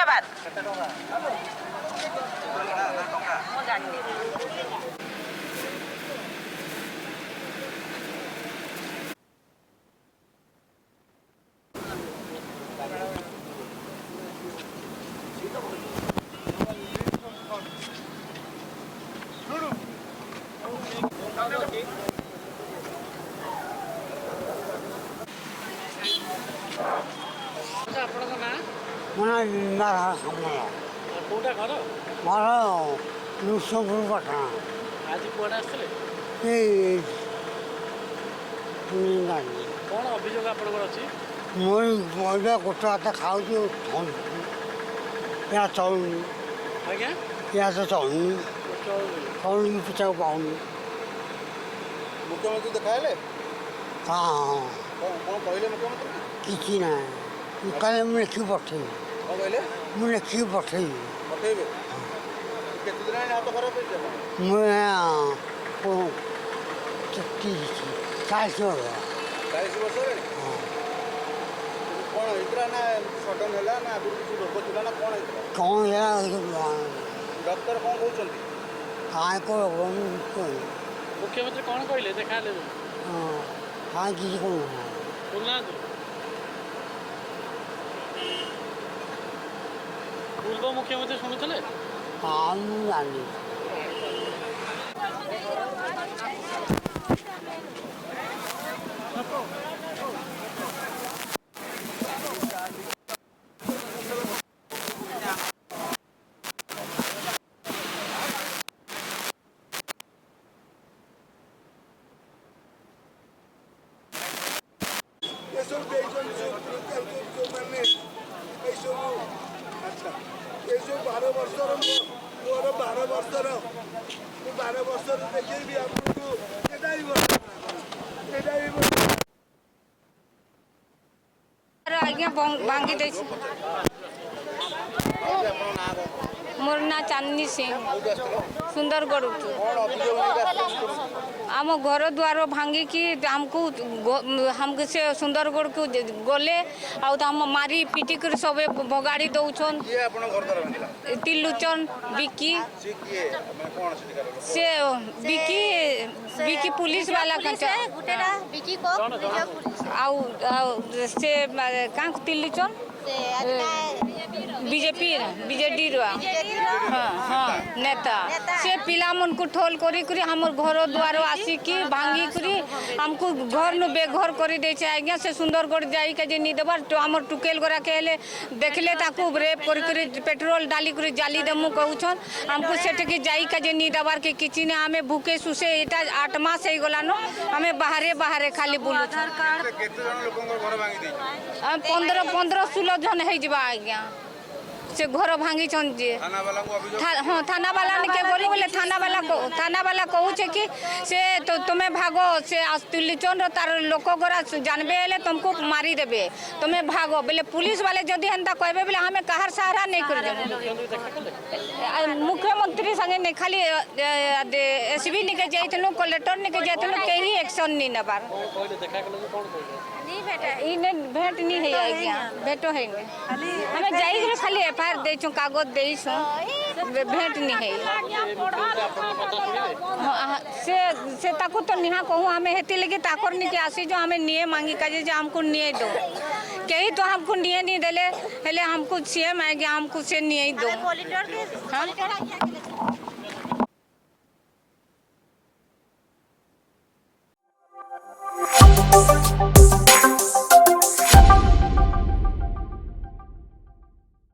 धन्यवाद। कोटा घर ମୋର ନୃସିଂହପୁର ପାଟଣା आज कुआडे आसले ଏଇ कौन अभियोग आपनकर अछि ମୁଁ ଏବେ ଗୋଟେ ହାତ ଖାଉଛି ଏହା ଚଳୁନି आज्ञा ଏହା ତ ଚଳୁନି ଚଳୁନି ପିଛାକୁ ପାଉନି। मुख्यमंत्री देखाइले ହଁ ହଁ कौन कहले मुख्यमंत्री କିଛି ନାହିଁ କାଲି ମୁଁ ଲେଖିକି ପଠେଇବି कौन कहले ମୁଁ ଲେଖିକି ପଠେଇବି पठेबे केते दिन आनी हाथ खराब होइछ ମୁଁ 40 ବର୍ଷ 40 वर्ष रे कौन इतरा ना सडन हैला ना आगु किछ रोग थिला ना कौन हैला କ'ଣ ହେଲା डॉक्टर कौन कहउछंती କାହିଁ କହିବ मुख्यमंत्री कौन कहले देखा ले କାହିଁ କିଛି କହୁନ बोलना पूर्व मुख्यमंत्री शुणुले ହଁ ମୁଁ ଜାଣିନି आज्ञा भांगी दे मोर ना चांदनी सिंह सुंदरगढ़ आम घर द्वार भांगी की हमको से सुंदरगढ़ को गले आम मारी पिटी कर सब भगाड़ी दौन तिलुचन बिकी से बिकी पुलिस वाला से तिलुचन बीजेपी बीजेडी हाँ हाँ नेता से पिला मन को ठोल करी हमर घर द्वार आसिकी भांगी करी हमको घर न बेघर करी दे आज्ञा से सुंदरगढ़ जाई के जे नी देबार तो हमर टुकेल गोरा केले देखले ताकू रेप करी पेट्रोल डाली करी जाली देमु कहउछन हमको सेठ के जाई के जे नी देबार के किछि ने हमें भूखे सुसे एटा 8 मास हे गलानो हमें बाहरे खाली बुलु केते जन लोकंकर घर भांगी दै 15-16 जन हे जिबा आज्ञा से घर भांगी छन जे थाना वाला को अभियोग हाँ थाना वाला ने के बोली बोले थाना वाला कहू कि से तो तुम्हें भागो से तिलचन तार लोक गोरा जानबे हेले तुमको मारी देबे तुम्हें भागो बोले पुलिस वाले जदि हेंता कहबे बोले हमें कहार सहारा नहीं कर देबे मुख्यमंत्री संगे ने खाली एसबी निके जाइतनु कलेक्टर निके जाइतनु केही एक्शन नहीं नबार इने भेंट नहीं है आज्ञा भेटो है हमें जाई खाली एफआईआर देछो कागज देछो भेंट नहीं है से ताको तो निहा कहूँ हमें हेती लगे ताकर निके आसी जो हमें निये मांगी काजे जो हमको निये दो कहीं तो हमको निये नहीं देले हेले हमको सीएम आएगा हमको से निये दो हाँ